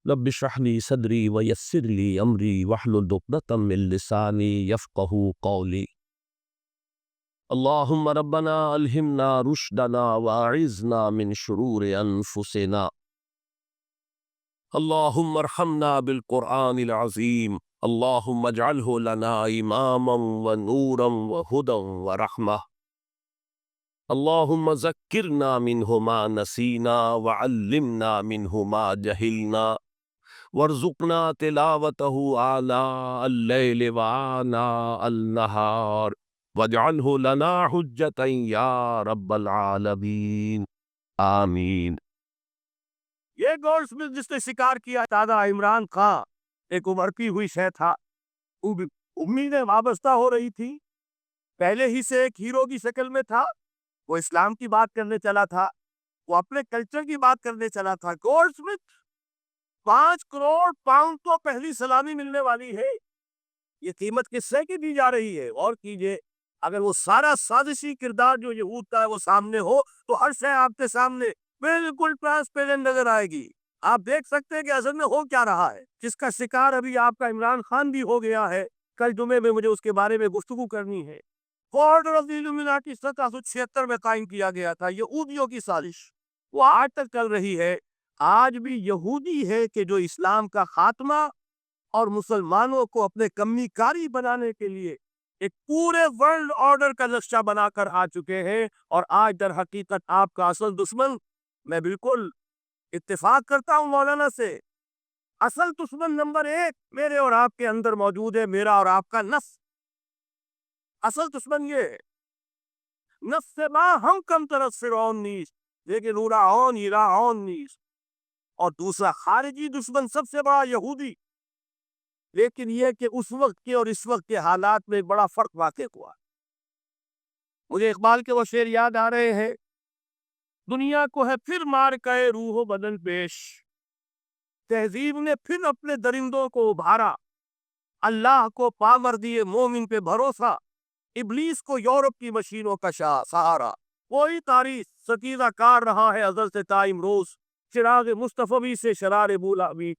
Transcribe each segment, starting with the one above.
رب اشرح لي صدري ويسر لي امري واحلل عقدة من لساني يفقهوا قولي. اللهم ربنا الهمنا رشدنا واعذنا من شرور انفسنا. اللهم ارحمنا بالقرآن العظيم. اللهم اجعله لنا اماما ونورا وهدى ورحمة. اللهم ذكرنا منه ما نسينا وعلمنا منه ما جهلنا وارزقنا تلاوته آناء الليل وآناء النهار واجعله لنا حجة يا رب العالمین آمین۔ یہ گولڈ سمتھ جس نے شکار کیا دادا عمران خان ایک ابھرتی ہوئی شے تھا، امیدیں وابستہ ہو رہی تھی، پہلے ہی سے ایک ہیرو کی شکل میں تھا، وہ اسلام کی بات کرنے چلا تھا، وہ اپنے کلچر کی بات کرنے چلا تھا۔ گولڈ سمتھ 5 کروڑ پاؤنڈ تو پہلی سلامی ملنے والی ہے، یہ قیمت کس سے کی دی جا رہی ہے؟ اور کیجئے اگر وہ سارا سازشی کردار جو یہود کا ہے وہ سامنے ہو تو ہر شے آپ کے سامنے بالکل ٹرانسپیرنٹ نظر آئے گی۔ آپ دیکھ سکتے ہیں کہ اصل میں ہو کیا رہا ہے، جس کا شکار ابھی آپ کا عمران خان بھی ہو گیا ہے۔ کل جمعے میں مجھے اس کے بارے میں گفتگو کرنی ہے۔ آرڈر آف دی الومناٹی 1776 میں قائم کیا گیا تھا، یہودیوں کی سازش، وہ آج تک چل رہی ہے۔ آج بھی یہودی ہے کہ جو اسلام کا خاتمہ اور مسلمانوں کو اپنے کمی کاری بنانے کے لیے ایک پورے ورلڈ آرڈر کا نقشہ بنا کر آ چکے ہیں، اور آج در حقیقت آپ کا اصل دشمن، میں بالکل اتفاق کرتا ہوں مولانا سے، اصل دشمن نمبر 1 میرے اور آپ کے اندر موجود ہے، میرا اور آپ کا نفس۔ اصل دشمن یہ ہے، نفس ما ہم کم طرف فرعون نیست لیکن اورا ہیرا نیست۔ اور دوسرا خارجی دشمن سب سے بڑا یہودی، لیکن یہ کہ اس وقت کے اور اس وقت کے حالات میں ایک بڑا فرق واقع ہوا۔ مجھے اقبال کے وہ شعر یاد آ رہے ہیں، دنیا کو ہے پھر مار کے روح و بدن پیش، تہذیب نے پھر اپنے درندوں کو ابھارا، اللہ کو پامردی مومن پہ بھروسہ، ابلیس کو یورپ کی مشینوں کا سہارا۔ وہی تاریخ ستیزہ کار رہا ہے ازل سے تا امروز، چراغ مصطفی سے شرار بولا بھی،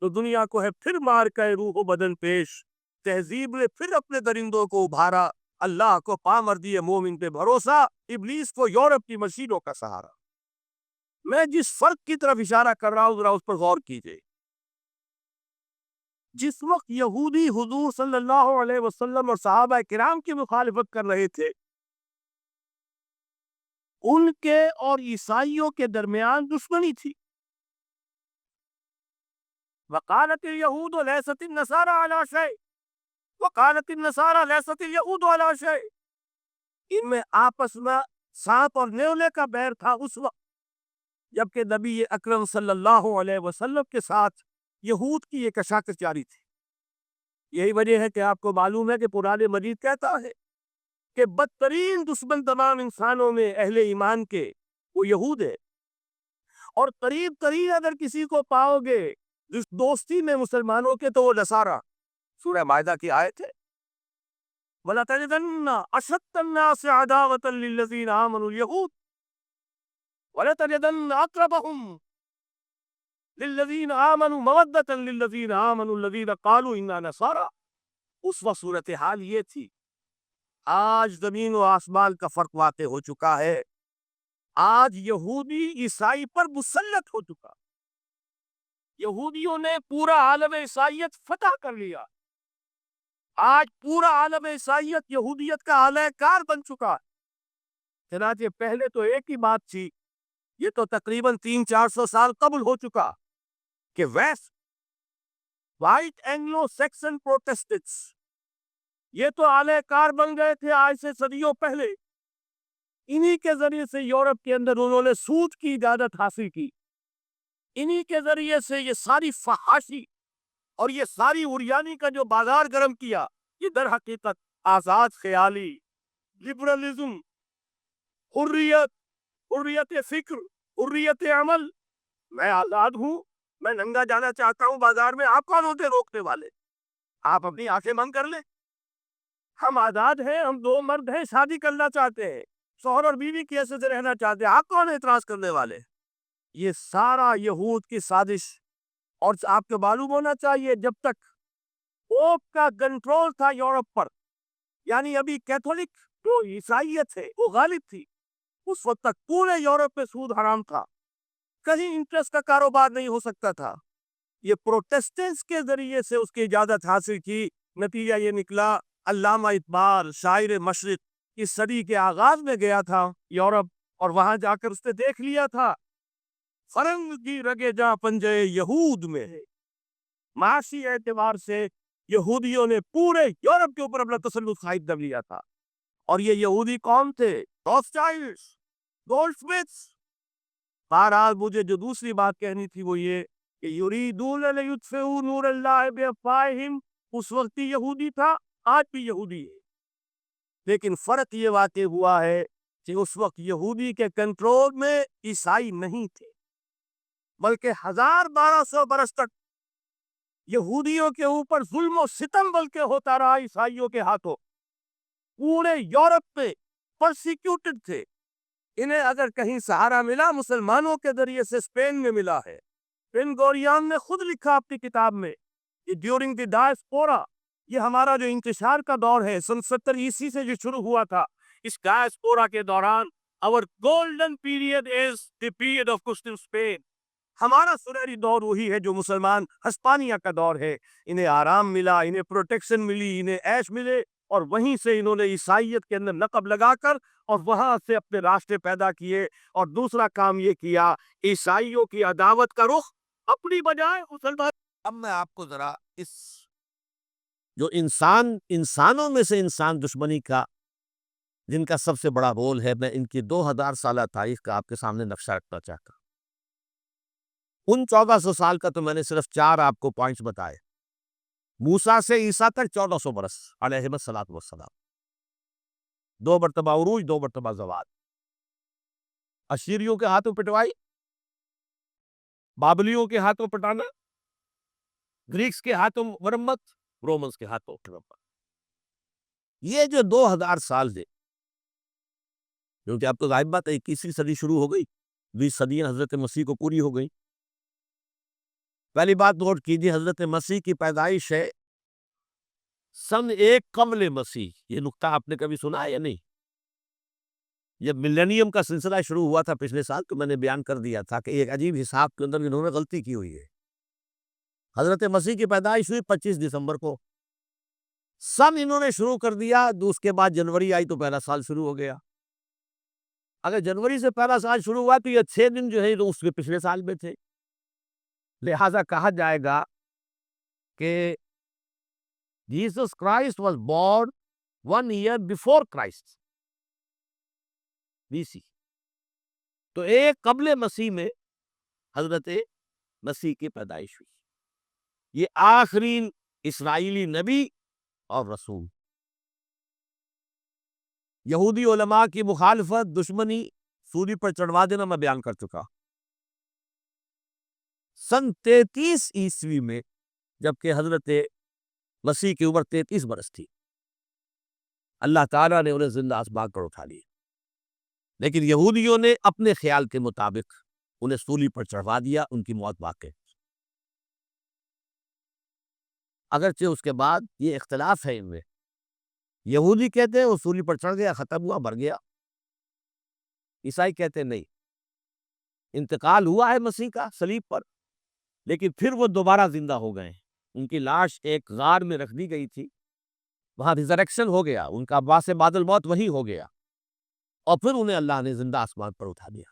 تو دنیا کو ہے پھر مار کے روح و بدن پیش، تہذیب نے پھر اپنے درندوں کو ابھارا، اللہ کو پامردی مومن پہ بھروسہ، ابلیس کو یورپ کی مشینوں کا سہارا۔ میں جس فرق کی طرف اشارہ کر رہا ہوں ذرا اس پر غور کیجئے۔ جس وقت یہودی حضور صلی اللہ علیہ وسلم اور صحابہ کرام کی مخالفت کر رہے تھے، ان کے اور عیسائیوں کے درمیان دشمنی تھی۔ وقالت اليہود لیست النصارى علی شیء وقالت النصارى لیست اليہود علی شیء، ان میں آپس میں سانپ اور نیولے کا بیر تھا اس وقت، جبکہ نبی اکرم صلی اللہ علیہ وسلم کے ساتھ یہود کی یہ کشاکش جاری تھی۔ یہی وجہ ہے کہ آپ کو معلوم ہے کہ قرآن مجید کہتا ہے کہ بدترین دشمن تمام انسانوں میں اہل ایمان کے وہ یہود ہے، اور قریب ترین اگر کسی کو پاؤ گے جس دوستی میں مسلمانوں کے تو وہ نصارہ۔ سورہ مائدہ کی آیت ہے، وَلَتَجِدَنَّ أَشَدَّ النَّاسِ عَدَاوَةً لِلَّذِينَ آمَنُوا الْيَهُودَ وَلَتَجِدَنَّ أَقْرَبَهُمْ لِلَّذِينَ آمَنُوا مَوَدَّةً لِلَّذِينَ آمَنُوا الَّذِينَ قَالُوا إِنَّا نَصَارَى۔ اس وقت صورتحال یہ تھی۔ آج زمین و آسمان کا فرق واقع ہو چکا ہے، آج یہودی عیسائی پر مسلط ہو چکا، یہودیوں نے پورا عالم عیسائیت فتح کر لیا، آج پورا عالم عیسائیت یہودیت کا اعلی کار بن چکا۔ چنانچہ پہلے تو ایک ہی بات تھی، یہ تو تقریباً 300-400 سال قبل ہو چکا، کہ west white Anglo Saxon Protestants یہ تو اعلی کار بن گئے تھے آج سے صدیوں پہلے۔ انہی کے ذریعے سے یورپ کے اندر انہوں نے سود کی اجازت حاصل کی، انہی کے ذریعے سے یہ ساری فحاشی اور یہ ساری عریانی کا جو بازار گرم کیا، یہ در حقیقت آزاد خیالی، لبرلزم، حریت فکر، حریت عمل، میں آزاد ہوں، میں ننگا جانا چاہتا ہوں بازار میں، آپ کون ہوتے روکنے والے؟ آپ اپنی آنکھیں بند کر لیں، ہم آزاد ہیں، ہم 2 مرد ہیں، شادی کرنا چاہتے ہیں، شوہر اور بیوی کی حیثیت سے رہنا چاہتے ہیں، آپ کون اعتراض کرنے والے؟ یہ سارا یہود کی سازش اور آپ کو معلوم ہونا چاہیے جب تک پوپ کا کنٹرول تھا یورپ پر، یعنی ابھی کیتھولک جو عیسائیت ہے وہ غالب تھی، اس وقت تک پورے یورپ میں سود حرام تھا، کہیں انٹرسٹ کا کاروبار نہیں ہو سکتا تھا۔ یہ پروٹیسٹنٹس کے ذریعے سے اس کی اجازت حاصل کی، نتیجہ یہ نکلا علامہ اقبال شاعر مشرق اس صدی کے آغاز میں گیا تھا یورپ، اور وہاں جا کر اس نے دیکھ لیا تھا فرنگ کی رگے جا پنجے یہود میں ہے۔ معاشی اعتبار سے یہودیوں نے پورے یورپ کے اوپر اپنا تسلط قائم کر لیا تھا، اور یہ یہودی کون تھے؟ روتھشائلڈز، گولڈسمتھس۔ بہرحال مجھے جو دوسری بات کہنی تھی وہ یہ کہ یریدون لیطفئوا نور اللہ بافواہہم اس وقت بھی یہودی تھا، آج بھی یہودی ہے، لیکن فرق یہ واقع ہوا ہے کہ اس وقت یہودی کے کنٹرول میں عیسائی نہیں تھے، بلکہ 1200 برس تک یہودیوں کے اوپر ظلم و ستم بلکہ ہوتا رہا عیسائیوں کے ہاتھوں، پورے یورپ میں پرسیکیوٹڈ تھے۔ انہیں اگر کہیں سہارا ملا مسلمانوں کے ذریعے سے اسپین میں ملا ہے۔ بن گوریان نے خود لکھا اپنی کتاب میں کہ ڈیورنگ دی ڈائسپورا، یہ ہمارا جو انتشار کا دور ہے سن 70 عیسوی سے جو شروع ہوا تھا، اس ڈائسپورا کے دوران our golden period is the period of Christian Spain، ہمارا سنہری دور وہی ہے جو مسلمان ہسپانیہ کا دور ہے۔ انہیں آرام ملا، انہیں پروٹیکشن ملی، انہیں عیش ملے، اور وہیں سے انہوں نے عیسائیت کے اندر نقب لگا کر اور وہاں سے اپنے راستے پیدا کیے۔ اور دوسرا کام یہ کیا، عیسائیوں کی عداوت کا رخ اپنی بجائے مسلمان۔ اب میں آپ کو ذرا اس جو انسانوں میں سے انسان دشمنی کا جن کا سب سے بڑا رول ہے، میں ان کی 2000 سالہ تاریخ کا آپ کے سامنے نقشہ رکھنا چاہتا ہوں۔ ان 1400 سال کا تو میں نے صرف 4 آپ کو پوائنٹس بتائے۔ موسیٰ سے عیسیٰ تک 1400 برس علیہ الصلوۃ والسلام، 2 مرتبہ عروج، 2 مرتبہ زوال، اشیریوں کے ہاتھوں پٹوائی، بابلیوں کے ہاتھوں پٹانا، گریکس کے ہاتھوں مرمت، رومنس کے ہاتھوں مرمت۔ یہ جو 2000 سال ہے، کیونکہ اب تو ظاہر بات ہے 21ویں صدی شروع ہو گئی، 20 صدیاں حضرت مسیح کو پوری ہو گئی۔ پہلی بات نوٹ کیجیے، حضرت مسیح کی پیدائش ہے سن 1 قبل مسیح۔ یہ نقطہ آپ نے کبھی سنا ہے یا نہیں؟ جب ملینیم کا سلسلہ شروع ہوا تھا پچھلے سال، تو میں نے بیان کر دیا تھا کہ ایک عجیب حساب کے اندر انہوں نے غلطی کی ہوئی ہے۔ حضرت مسیح کی پیدائش ہوئی 25 دسمبر کو، سن انہوں نے شروع کر دیا، اس کے بعد جنوری آئی تو پہلا سال شروع ہو گیا۔ اگر جنوری سے پہلا سال شروع ہوا تو یہ 6 دن جو ہے اس کے پچھلے سال میں تھے، لہذا کہا جائے گا کہ Jesus Christ was born 1 year before Christ BC۔ تو 1 قبل مسیح میں حضرت مسیح کی پیدائش ہوئی۔ یہ آخری اسرائیلی نبی اور رسول۔ یہودی علماء کی مخالفت، دشمنی، سولی پر چڑھوا دینا میں بیان کر چکا۔ سن 33 عیسوی میں جبکہ حضرت مسیح کی عمر 33 برس تھی، اللہ تعالیٰ نے انہیں زندہ آسمان پر اٹھا لیا، لیکن یہودیوں نے اپنے خیال کے مطابق انہیں سولی پر چڑھوا دیا، ان کی موت واقع۔ اگرچہ اس کے بعد یہ اختلاف ہے ان میں، یہودی کہتے ہیں وہ سولی پر چڑھ گیا، ختم ہوا، مر گیا۔ عیسائی کہتے ہیں نہیں، انتقال ہوا ہے مسیح کا صلیب پر، لیکن پھر وہ دوبارہ زندہ ہو گئے۔ ان کی لاش ایک غار میں رکھ دی گئی تھی، وہاں ریزریکشن ہو گیا، ان کا باعث بعد الموت وہی ہو گیا، اور پھر انہیں اللہ نے زندہ آسمان پر اٹھا دیا۔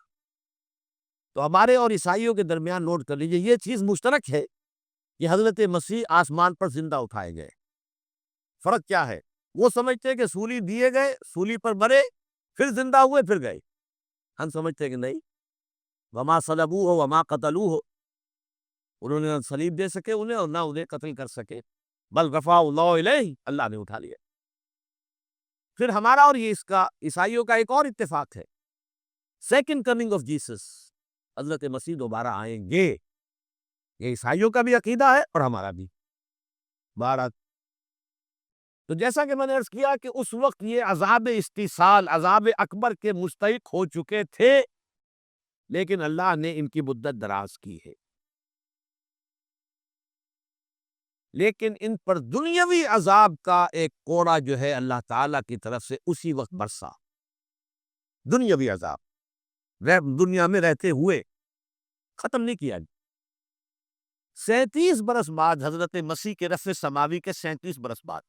تو ہمارے اور عیسائیوں کے درمیان نوٹ کر لیجئے، یہ چیز مشترک ہے کہ حضرت مسیح آسمان پر زندہ اٹھائے گئے۔ فرق کیا ہے؟ وہ سمجھتے ہیں کہ سولی دیے گئے، سولی پر مرے، پھر زندہ ہوئے، پھر گئے۔ ہم سمجھتے ہیں کہ نہیں، وما صلبوہ وما قتلوہ، انہوں نے نہ صلیب دے سکے انہیں اور نہ انہیں قتل کر سکے، بل رفعہ اللہ الیہ، اللہ نے اٹھا لیا۔ پھر ہمارا اور یہ اس کا عیسائیوں کا ایک اور اتفاق ہے، سیکنڈ کمنگ آف جیسس، حضرت مسیح دوبارہ آئیں گے۔ یہ عیسائیوں کا بھی عقیدہ ہے اور ہمارا بھی۔ بہرحال تو جیسا کہ میں نے عرض کیا کہ اس وقت یہ عذاب استیصال، عذاب اکبر کے مستحق ہو چکے تھے، لیکن اللہ نے ان کی مدت دراز کی ہے۔ لیکن ان پر دنیاوی عذاب کا ایک کوڑا جو ہے اللہ تعالیٰ کی طرف سے اسی وقت برسا، دنیاوی عذاب دنیا میں رہتے ہوئے ختم نہیں کیا۔ 37 برس بعد حضرت مسیح کے رفع سماوی کے 37 برس بعد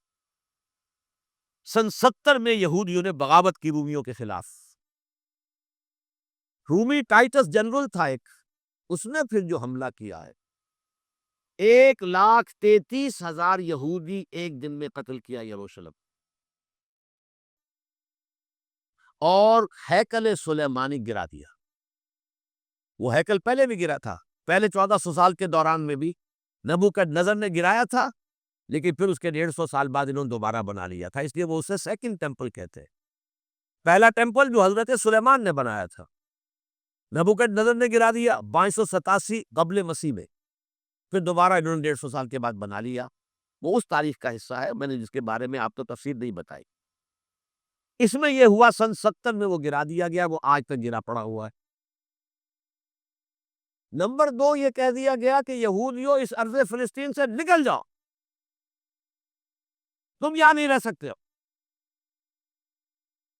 سن 70 میں یہودیوں نے بغاوت کی رومیوں کے خلاف۔ رومی ٹائٹس جنرل تھا ایک، اس نے پھر جو حملہ کیا ہے 1,33,000 یہودی ایک دن میں قتل کیا یروشلم، اور ہیکل سلیمانی گرا دیا۔ وہ ہیکل پہلے بھی گرا تھا، پہلے 1400 سال کے دوران میں بھی نبوکدنضر نے گرایا تھا، لیکن پھر اس کے 150 سال بعد انہوں نے دوبارہ بنا لیا تھا، اس لیے وہ اسے سیکنڈ ٹیمپل کہتے ہیں۔ پہلا ٹیمپل جو حضرت سلیمان نے بنایا تھا نبوکدنضر نے گرا دیا 2287 قبل مسیح میں، پھر دوبارہ انہوں نے 150 سال کے بعد بنا لیا۔ وہ اس تاریخ کا حصہ ہے، میں نے جس کے بارے میں آپ کو تفصیل نہیں بتائی۔ اس میں یہ ہوا سن 70 میں وہ گرا دیا گیا، وہ آج تک گرا پڑا ہوا ہے۔ نمبر 2 یہ کہہ دیا گیا کہ یہودیوں اس ارض فلسطین سے نکل جاؤ، تم یہاں نہیں رہ سکتے ہو۔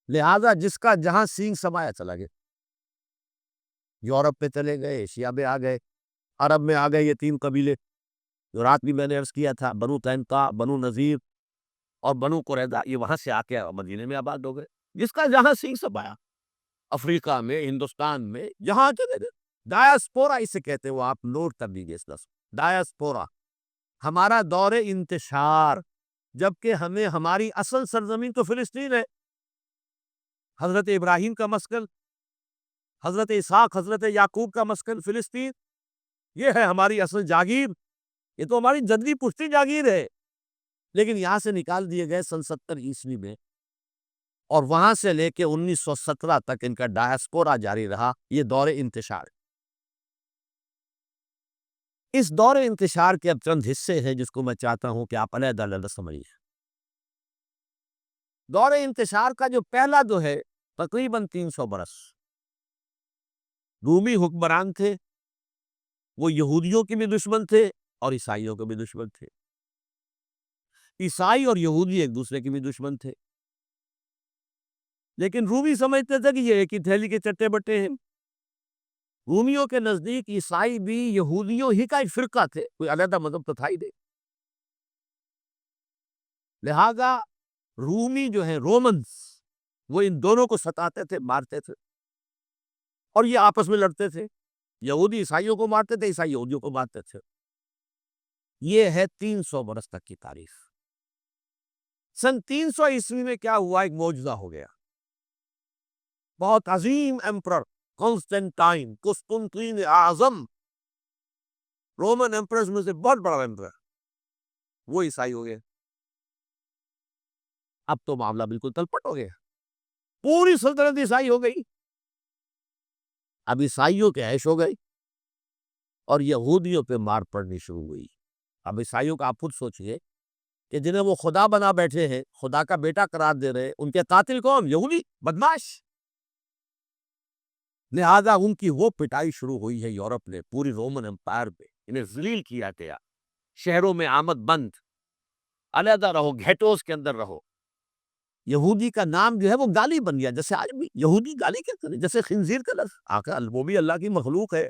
لہذا جس کا جہاں سینگ سمایا چلا گیا، یورپ پہ چلے گئے، ایشیا میں آ گئے، عرب میں آ گئے۔ یہ 3 قبیلے جو رات بھی میں نے عرض کیا تھا، بنو قینقاع، بنو نذیر اور بنو قریظہ، یہ وہاں سے آ کے مدینے میں آباد ہو گئے۔ جس کا جہاں سینگ سمایا، افریقہ میں، ہندوستان میں، جہاں چلے گئے۔ ڈایاسپورا اسے کہتے ہیں، وہ آپ نوٹ کر لیجیے اس لفظ ڈایاسپورا، ہمارا دور انتشار، جبکہ ہمیں ہماری اصل سرزمین تو فلسطین ہے، حضرت ابراہیم کا مسکن، حضرت اسحاق، حضرت یعقوب کا مسکن فلسطین، یہ ہے ہماری اصل جاگیر، یہ تو ہماری جدی پشتی جاگیر ہے، لیکن یہاں سے نکال دیے گئے سن 70 عیسوی میں، اور وہاں سے لے کے 1917 تک ان کا ڈایاسپورا جاری رہا۔ یہ دور انتشار، اس دور انتشار کے اب چند حصے ہیں جس کو میں چاہتا ہوں کہ آپ علیحدہ علیحدہ سمجھیں۔ دور انتشار کا جو پہلا جو ہے تقریباً 300 برس، رومی حکمران تھے، وہ یہودیوں کے بھی دشمن تھے اور عیسائیوں کے بھی دشمن تھے۔ عیسائی اور یہودی ایک دوسرے کے بھی دشمن تھے، لیکن رومی سمجھتے تھے کہ یہ ایک ہی تھیلی کے چٹے بٹے ہیں۔ رومیوں کے نزدیک عیسائی بھی یہودیوں ہی کا ایک فرقہ تھے، کوئی علیحدہ مذہب تو تھا ہی نہیں۔ لہذا رومی جو ہیں رومنز، وہ ان دونوں کو ستاتے تھے، مارتے تھے، اور یہ آپس میں لڑتے تھے۔ یہودی عیسائیوں کو مارتے تھے، عیسائی یہودیوں کو مارتے تھے۔ یہ ہے 300 برس تک کی تاریخ۔ سن 300 عیسوی میں کیا ہوا؟ ایک معجزہ ہو گیا۔ بہت عظیم ایمپرر کانسٹینٹائن، قسطنطین اعظم، رومن ایمپررز میں سے بہت بڑا ایمپرر، وہ عیسائی ہو گئے۔ اب تو معاملہ بالکل تلپٹ ہو گیا، پوری سلطنت عیسائی ہو گئی۔ اب عیسائیوں کے عیش ہو گئی اور یہودیوں پہ مار پڑنی شروع ہوئی۔ اب عیسائیوں کا آپ خود سوچئے کہ جنہیں وہ خدا بنا بیٹھے ہیں، خدا کا بیٹا قرار دے رہے، ان کے قاتل کون؟ یہودی، بدماش۔ لہذا ان کی وہ پٹائی شروع ہوئی ہے یورپ نے، پوری رومن امپائر پہ انہیں ذلیل کیا گیا۔ شہروں میں آمد بند، علیحدہ رہو، گھیٹوز کے اندر رہو۔ یہودی کا نام جو ہے وہ گالی بن گیا، جیسے آج بھی یہودی گالی کہتے ہیں، جیسے خنزیر کا لفظ آقا، وہ بھی اللہ کی مخلوق ہے،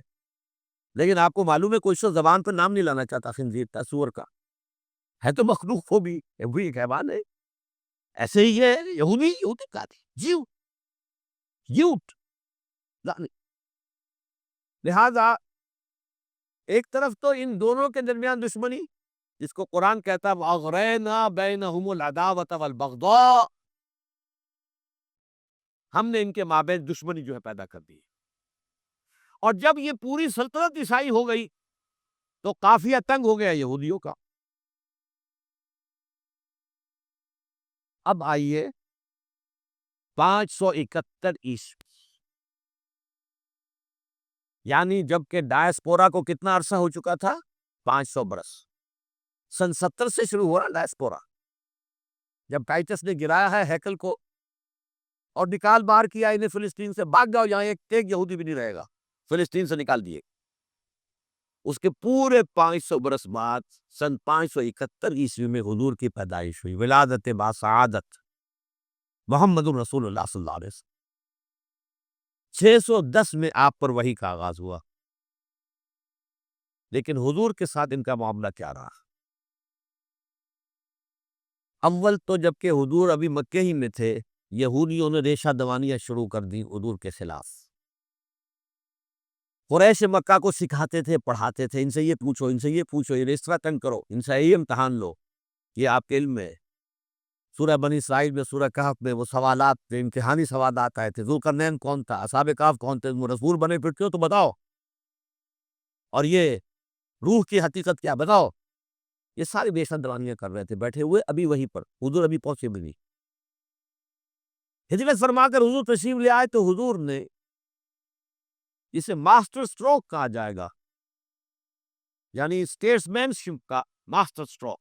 لیکن آپ کو معلوم ہے کوئی شخص زبان پہ نام نہیں لانا چاہتا خنزیر کا، سور کا، ہے تو مخلوق، وہ بھی ایک حیوان ہے۔ ایسے ہی ہے یہودی گالی، یوٹ گالی۔ لہذا ایک طرف تو ان دونوں کے درمیان دشمنی، جس کو قرآن کہتا ہے وَأَغْرَيْنَا بَيْنَهُمُ الْعَدَاوَةَ وَالْبَغْضَاءَ، ہم نے ان کے مابین دشمنی جو ہے پیدا کر دی۔ اور جب یہ پوری سلطنت عیسائی ہو گئی تو قافیہ تنگ ہو گیا یہودیوں کا۔ اب آئیے 571 عیسوی، یعنی جب کہ ڈایاسپورا کو کتنا عرصہ ہو چکا تھا؟ 500 برس۔ سن 70 سے شروع ہوا ڈایاسپورا، جب ٹائٹس نے گرایا ہے ہیکل کو اور نکال باہر کیا انہیں فلسطین سے، بھاگ جاؤ، یہاں ایک یہودی بھی نہیں رہے گا، فلسطین سے نکال دیے۔ اس کے پورے 500 برس بعد سن 571 عیسوی میں حضور کی پیدائش ہوئی، ولادت باسعادت محمد الرسول اللہ صلی اللہ علیہ وسلم۔ 610 میں آپ پر وحی کا آغاز ہوا، لیکن حضور کے ساتھ ان کا معاملہ کیا رہا؟ اول تو جبکہ حضور ابھی مکے ہی میں تھے، یہودیوں نے ریشہ دوانیاں شروع کر دی حضور کے خلاف۔ قریش مکہ کو سکھاتے تھے، پڑھاتے تھے، ان سے یہ پوچھو، ان سے یہ پوچھو، یہ اس طرح تنگ کرو، ان سے یہ امتحان لو، یہ آپ کے علم میں۔ سورہ بنی اسرائیل میں، سورہ کہف میں وہ سوالات تھے، امتحانی سوالات آئے تھے، ذوالقرنین کون تھا، اصحاب کہف کون تھے، تم رسول بنے پھرتے ہو تو بتاؤ، اور یہ روح کی حقیقت کیا بتاؤ۔ یہ ساری ریشہ دوانیاں کر رہے تھے بیٹھے ہوئے، ابھی وہیں پر حضور ابھی پہنچے بھی نہیں۔ ہجرت فرما کر حضور تشریف لے آئے تو حضور نے جسے ماسٹر سٹروک کہا جائے گا، یعنی اسٹیٹس مین شپ کا ماسٹر سٹروک،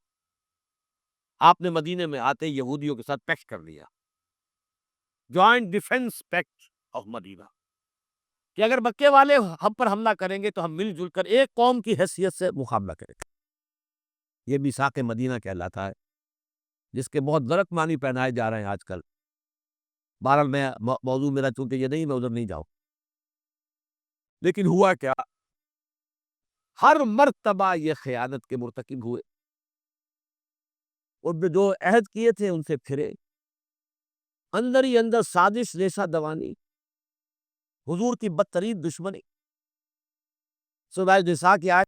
آپ نے مدینے میں آتے یہودیوں کے ساتھ پیکٹ کر لیا، جوائنٹ ڈیفنس پیکٹ آف مدینہ، کہ اگر مکے والے ہم پر حملہ کریں گے تو ہم مل جل کر ایک قوم کی حیثیت سے مقابلہ کریں گے۔ یہ میثاق مدینہ کہلاتا ہے، جس کے بہت غلط معنی پہنائے جا رہے ہیں آج کل۔ بہرحال میں موضوع میرا چونکہ یہ نہیں، میں ادھر نہیں جاؤں، لیکن ہوا کیا، ہر مرتبہ یہ خیانت کے مرتکب ہوئے، اور جو عہد کیے تھے ان سے پھرے، اندر ہی اندر سازش، ریشہ دوانی، حضور کی بدترین دشمنی۔ سورہ نساء کی آیت